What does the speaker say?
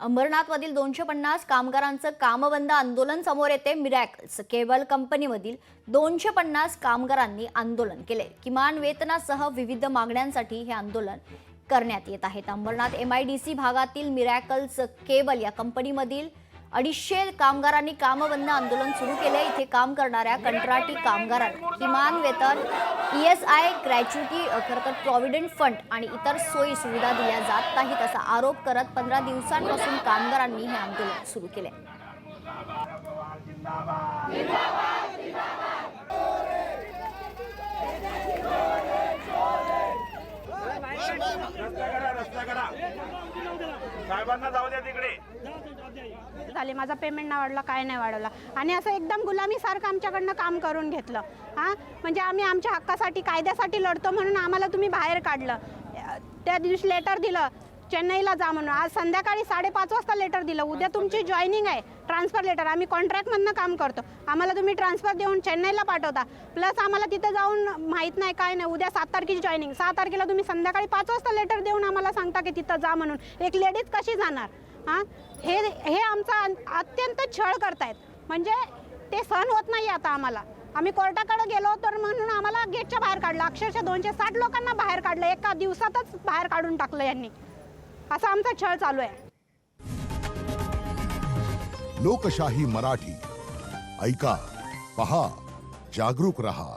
अंबरनाथमधील 250 कामगारांचं कामबंद आंदोलन समोर येते। मिरॅकल्स केबल कंपनीमधील 250 कामगारांनी आंदोलन केले। किमान वेतनासह विविध मागण्यांसाठी हे आंदोलन करण्यात येत आहे। अंबरनाथ MIDC भागातील मिरॅकल्स केबल या कंपनीमधील 250 कामगारांनी कामबंद आंदोलन सुरू केले। इथे काम करणाऱ्या कंत्राटी कामगारांना किमान वेतन, ESI, ग्रॅच्युटी, खरतर प्रॉव्हिडंट फंड आणि इतर सोयी सुविधा दिल्या जात नाहीत असा आरोप करत 15 दिवसांपासून कामगारांनी हे आंदोलन सुरू केले। साहेबांना जाऊ द्या तिकडे झाले, माझा पेमेंट नाही वाढला, काय नाही वाढवला आणि असं एकदम गुलामीसारखं आमच्याकडनं काम करून घेतलं। म्हणजे आम्ही आमच्या हक्कासाठी, कायद्यासाठी लढतो म्हणून आम्हाला तुम्ही बाहेर काढलं। त्या दिवशी लेटर दिलं चेन्नईला जा म्हणून, आज संध्याकाळी 5:30 वाजता लेटर दिलं। उद्या तुमची जॉईनिंग आहे, ट्रान्सफर लेटर। आम्ही कॉन्ट्रॅक्टमधनं काम करतो, आम्हाला तुम्ही ट्रान्सफर देऊन चेन्नईला पाठवता, प्लस आम्हाला तिथे जाऊन माहीत नाही काय नाही। उद्या 7 तारखेची जॉईनिंग, 6 तारखेला तुम्ही संध्याकाळी 5 वाजता लेटर देऊन आम्हाला सांगता की तिथं जा म्हणून। एक लेडीज कशी जाणार? हे आमचा अत्यंत छळ करतायत, म्हणजे ते सहन होत नाही आता आम्हाला। आम्ही कोर्टाकडे गेलो तर म्हणून आम्हाला गेटच्या बाहेर काढलं। अक्षरशः 260 लोकांना बाहेर काढलं, एका दिवसातच बाहेर काढून टाकलं यांनी। असा आमचा छळ चालू आहे। लोकशाही मराठी ऐका, पहा, जागरूक रहा।